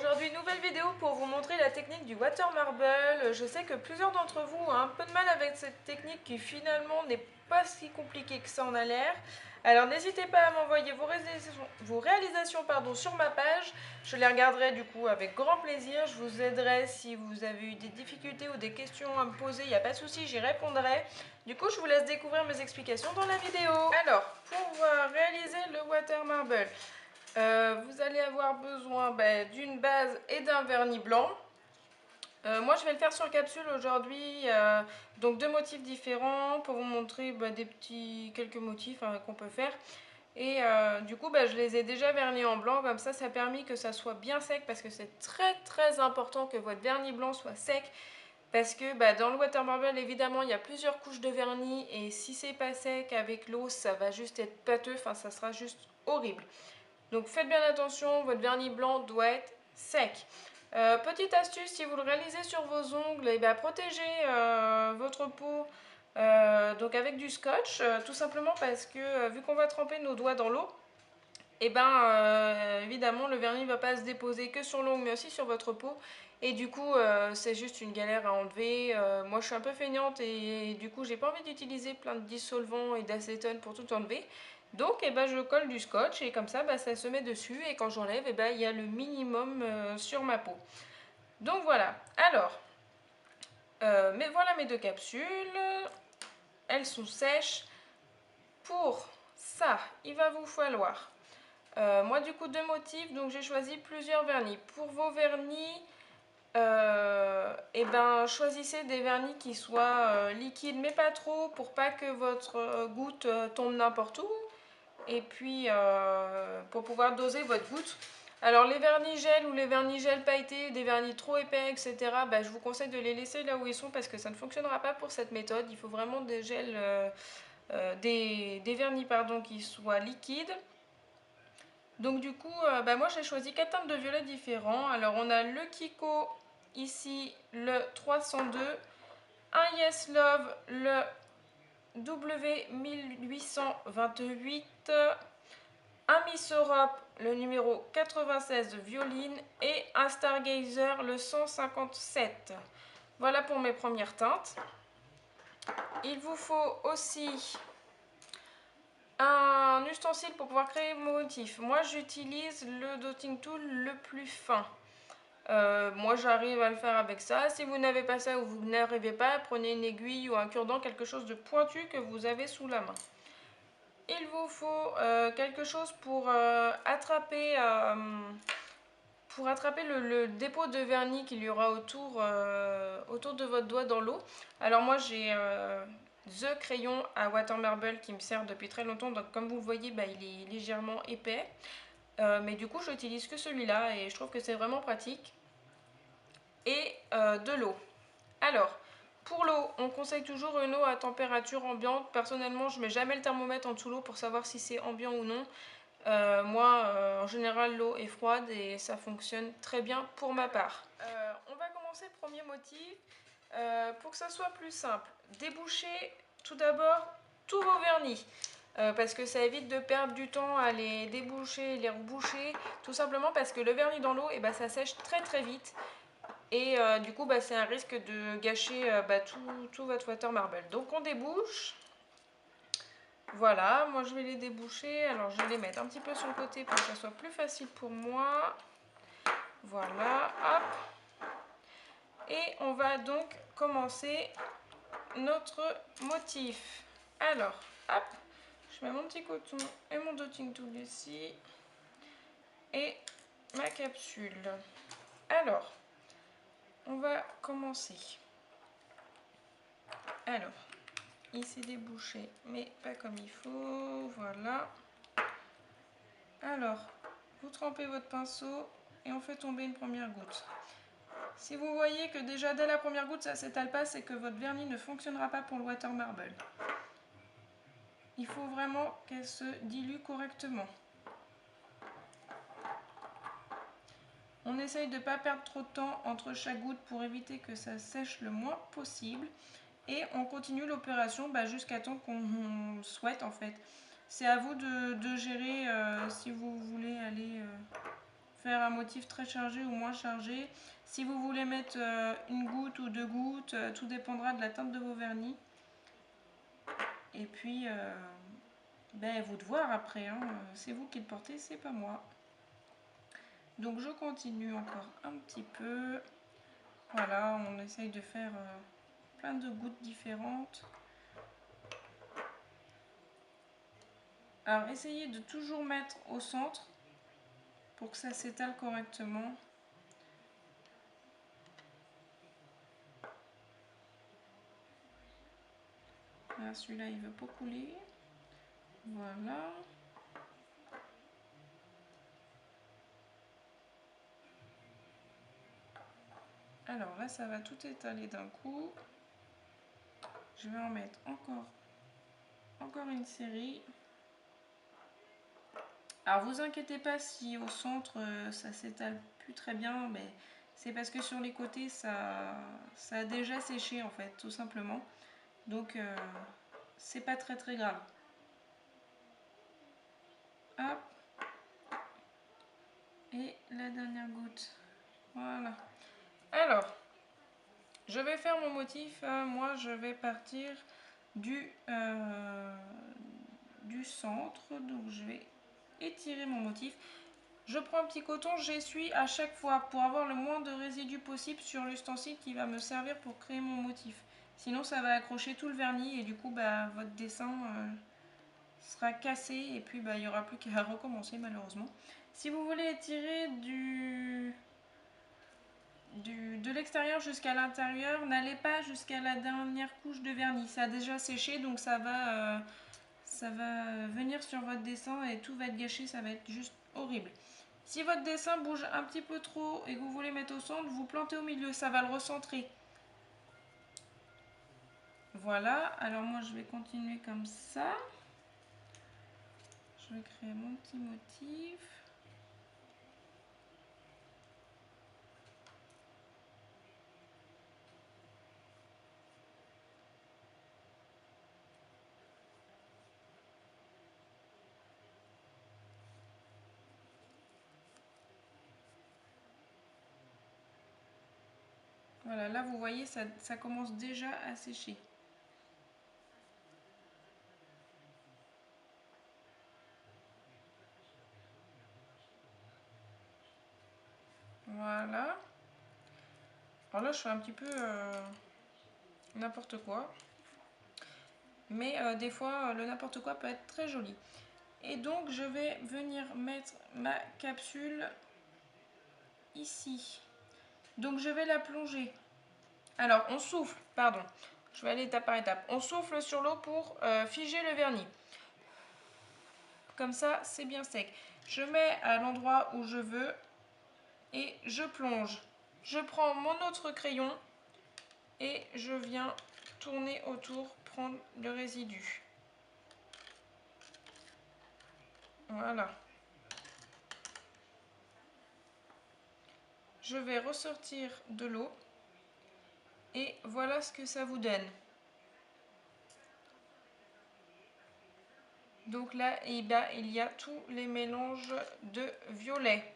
Aujourd'hui, nouvelle vidéo pour vous montrer la technique du water marble. Je sais que plusieurs d'entre vous ont un peu de mal avec cette technique qui finalement n'est pas si compliquée que ça en a l'air. Alors n'hésitez pas à m'envoyer vos réalisations sur ma page. Je les regarderai du coup avec grand plaisir. Je vous aiderai si vous avez eu des difficultés ou des questions à me poser. Il n'y a pas de souci, j'y répondrai. Du coup, je vous laisse découvrir mes explications dans la vidéo. Alors, pour réaliser le water marble, vous allez avoir besoin d'une base et d'un vernis blanc. Moi je vais le faire sur capsule aujourd'hui, donc deux motifs différents pour vous montrer quelques motifs qu'on peut faire. Et du coup je les ai déjà vernis en blanc, comme ça a permis que ça soit bien sec, parce que c'est très important que votre vernis blanc soit sec. Parce que dans le water marble, évidemment, il y a plusieurs couches de vernis, et si c'est pas sec avec l'eau, ça va juste être pâteux, enfin ça sera juste horrible. Donc faites bien attention, votre vernis blanc doit être sec. Petite astuce, si vous le réalisez sur vos ongles, protégez votre peau donc avec du scotch, tout simplement parce que vu qu'on va tremper nos doigts dans l'eau, évidemment le vernis ne va pas se déposer que sur l'ongle mais aussi sur votre peau, et du coup c'est juste une galère à enlever. Moi je suis un peu feignante et du coup j'ai pas envie d'utiliser plein de dissolvants et d'acétone pour tout enlever. Donc je colle du scotch et comme ça ça se met dessus, et quand j'enlève il y a le minimum sur ma peau. Donc voilà, alors mais voilà mes deux capsules, elles sont sèches. Pour ça il va vous falloir moi du coup deux motifs, donc j'ai choisi plusieurs vernis. Pour vos vernis, choisissez des vernis qui soient liquides mais pas trop, pour pas que votre goutte tombe n'importe où, et puis pour pouvoir doser votre goutte. Alors les vernis gel ou les vernis gel pailletés, des vernis trop épais, etc., je vous conseille de les laisser là où ils sont, parce que ça ne fonctionnera pas pour cette méthode. Il faut vraiment des gels, des vernis qui soient liquides. Donc du coup, moi j'ai choisi 4 teintes de violet différents. Alors on a le Kiko, ici le 302, un Yes Love, le W1828, un Miss Europe, le numéro 96 de Violine, et un Stargazer, le 157. Voilà pour mes premières teintes. Il vous faut aussi un ustensile pour pouvoir créer mon motif. Moi j'utilise le dotting tool le plus fin. Moi j'arrive à le faire avec ça. Si vous n'avez pas ça ou vous n'arrivez pas, prenez une aiguille ou un cure-dent, quelque chose de pointu que vous avez sous la main. Il vous faut quelque chose pour attraper le dépôt de vernis qu'il y aura autour de votre doigt dans l'eau. Alors moi j'ai The crayon à water marble qui me sert depuis très longtemps, donc comme vous le voyez il est légèrement épais, mais du coup j'utilise que celui-là et je trouve que c'est vraiment pratique. Et de l'eau. Alors pour l'eau, on conseille toujours une eau à température ambiante. Personnellement je mets jamais le thermomètre en dessous de l'eau pour savoir si c'est ambiant ou non. En général l'eau est froide et ça fonctionne très bien pour ma part. On va commencer le premier motif. Pour que ça soit plus simple, débouchez tout d'abord tous vos vernis, parce que ça évite de perdre du temps à les déboucher et les reboucher, tout simplement parce que le vernis dans l'eau, ça sèche très vite, et du coup c'est un risque de gâcher tout votre water marble. Donc on débouche. Voilà, moi je vais les déboucher. Alors je vais les mettre un petit peu sur le côté pour que ça soit plus facile pour moi. Voilà, hop. Et on va donc commencer notre motif. Alors, hop, je mets mon petit coton et mon dotting tool ici. Et ma capsule. Alors, on va commencer. Alors, il s'est débouché, mais pas comme il faut. Voilà. Alors, vous trempez votre pinceau et on fait tomber une première goutte. Si vous voyez que déjà dès la première goutte ça s'étale pas, c'est que votre vernis ne fonctionnera pas pour le water marble. Il faut vraiment qu'elle se dilue correctement. On essaye de ne pas perdre trop de temps entre chaque goutte pour éviter que ça sèche le moins possible. Et on continue l'opération jusqu'à temps qu'on souhaite en fait. C'est à vous de gérer si vous voulez aller faire un motif très chargé ou moins chargé. Si vous voulez mettre une goutte ou deux gouttes, tout dépendra de la teinte de vos vernis. Et puis, vous de voir après, hein. C'est vous qui le portez, c'est pas moi. Donc je continue encore un petit peu. Voilà, on essaye de faire plein de gouttes différentes. Alors essayez de toujours mettre au centre pour que ça s'étale correctement. Là, celui-là, il ne veut pas couler. Voilà. Alors là, ça va tout étaler d'un coup. Je vais en mettre encore une série. Alors vous inquiétez pas si au centre ça s'étale plus très bien, mais c'est parce que sur les côtés ça a déjà séché en fait, tout simplement. Donc c'est pas très grave. Hop. Et la dernière goutte. Voilà. Alors, je vais faire mon motif. Moi, je vais partir du centre. Donc, je vais étirer mon motif. Je prends un petit coton, j'essuie à chaque fois pour avoir le moins de résidus possible sur l'ustensile qui va me servir pour créer mon motif. Sinon, ça va accrocher tout le vernis et du coup, votre dessin sera cassé et puis il n'y aura plus qu'à recommencer malheureusement. Si vous voulez étirer de l'extérieur jusqu'à l'intérieur, n'allez pas jusqu'à la dernière couche de vernis. Ça a déjà séché, donc ça va venir sur votre dessin et tout va être gâché, ça va être juste horrible. Si votre dessin bouge un petit peu trop et que vous voulez mettre au centre, vous plantez au milieu, ça va le recentrer. Voilà, alors moi je vais continuer comme ça. Je vais créer mon petit motif. Voilà, là vous voyez, ça commence déjà à sécher. Voilà. Alors là, je fais un petit peu n'importe quoi. Mais des fois, le n'importe quoi peut être très joli. Et donc, je vais venir mettre ma capsule ici. Donc, je vais la plonger. Alors, on souffle, pardon. Je vais aller étape par étape. On souffle sur l'eau pour figer le vernis. Comme ça, c'est bien sec. Je mets à l'endroit où je veux et je plonge. Je prends mon autre crayon et je viens tourner autour, prendre le résidu. Voilà. Je vais ressortir de l'eau et voilà ce que ça vous donne. Donc là, il y a tous les mélanges de violet.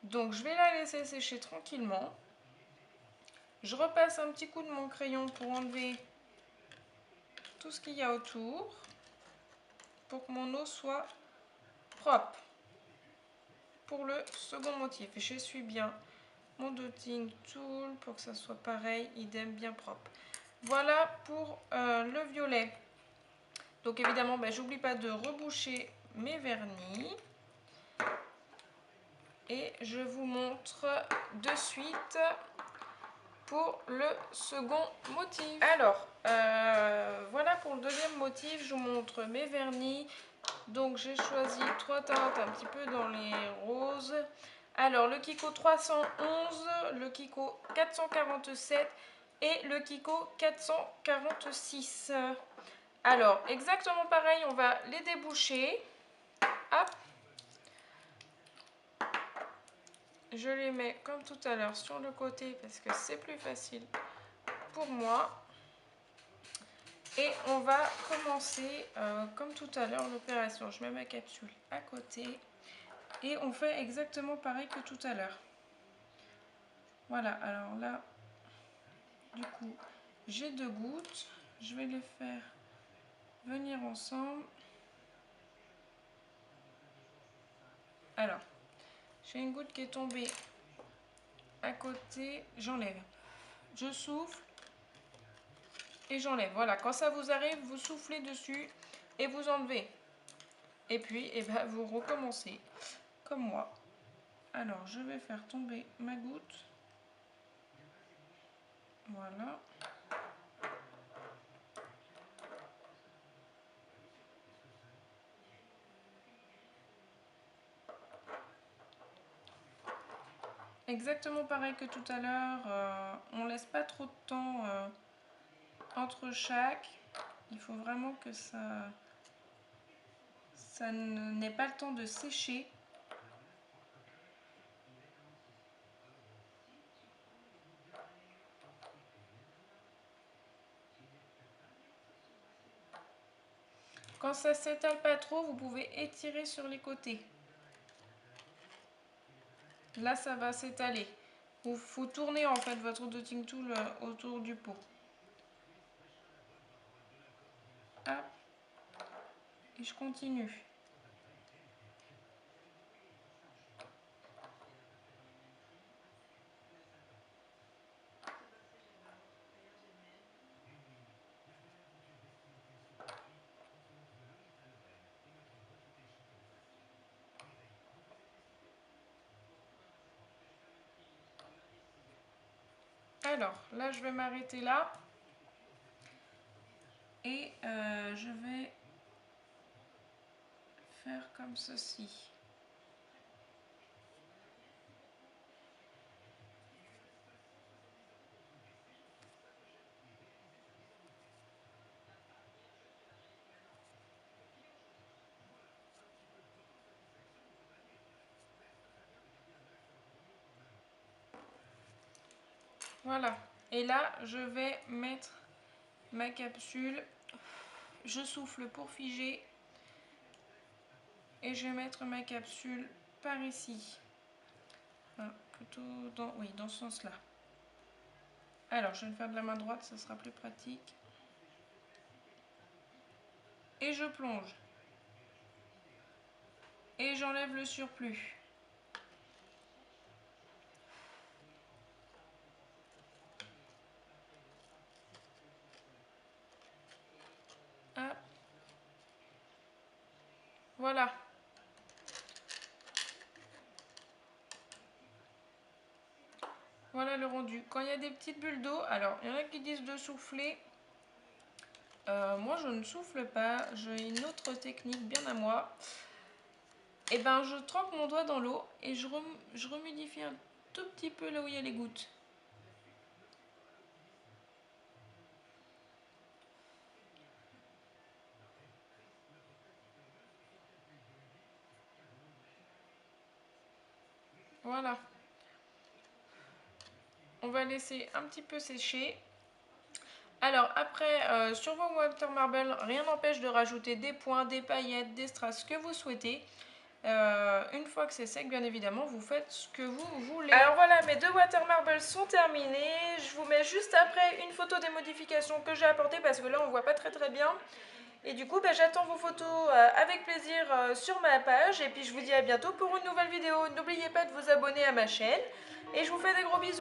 Donc je vais la laisser sécher tranquillement. Je repasse un petit coup de mon crayon pour enlever tout ce qu'il y a autour, pour que mon eau soit propre. Pour le second motif, j'essuie bien mon dotting tool pour que ça soit pareil, idem, bien propre. Voilà pour le violet. Donc évidemment, j'oublie pas de reboucher mes vernis. Et je vous montre de suite pour le second motif. Alors, voilà pour le deuxième motif, je vous montre mes vernis. Donc j'ai choisi 3 teintes un petit peu dans les roses. Alors le Kiko 311, le Kiko 447 et le Kiko 446. Alors exactement pareil, on va les déboucher. Hop. Je les mets comme tout à l'heure sur le côté parce que c'est plus facile pour moi. Et on va commencer comme tout à l'heure l'opération. Je mets ma capsule à côté Et on fait exactement pareil que tout à l'heure. Voilà, alors là, du coup, j'ai 2 gouttes. Je vais les faire venir ensemble. Alors, j'ai une goutte qui est tombée à côté. J'enlève. Je souffle et j'enlève. Voilà, quand ça vous arrive, vous soufflez dessus et vous enlevez. Et puis, ben, vous recommencez, comme moi. Alors, je vais faire tomber ma goutte. Voilà. Exactement pareil que tout à l'heure. On laisse pas trop de temps entre chaque. Il faut vraiment que ça n'ait pas le temps de sécher. Quand ça s'étale pas trop, vous pouvez étirer sur les côtés. Là, ça va s'étaler. Il faut tourner en fait votre dotting tool autour du pot. Hop. Et je continue. Alors, là, je vais m'arrêter là. Et je vais faire comme ceci. Voilà. Et là, je vais mettre ma capsule. Je souffle pour figer. Et je vais mettre ma capsule par ici. Enfin, plutôt dans, oui, dans ce sens-là. Alors, je vais le faire de la main droite, ça sera plus pratique. Et je plonge. Et j'enlève le surplus. Hop. Voilà. Voilà le rendu. Quand il y a des petites bulles d'eau, alors il y en a qui disent de souffler. Moi je ne souffle pas, j'ai une autre technique bien à moi. Et ben je trempe mon doigt dans l'eau et je remodifie un tout petit peu là où il y a les gouttes. Voilà. On va laisser un petit peu sécher. Alors après, sur vos water marble, rien n'empêche de rajouter des points, des paillettes, des strass, ce que vous souhaitez. Une fois que c'est sec, bien évidemment, vous faites ce que vous voulez. Alors voilà, mes 2 water marbles sont terminés. Je vous mets juste après une photo des modifications que j'ai apportées parce que là, on ne voit pas très bien. Et du coup, j'attends vos photos avec plaisir sur ma page. Et puis, je vous dis à bientôt pour une nouvelle vidéo. N'oubliez pas de vous abonner à ma chaîne. Et je vous fais des gros bisous.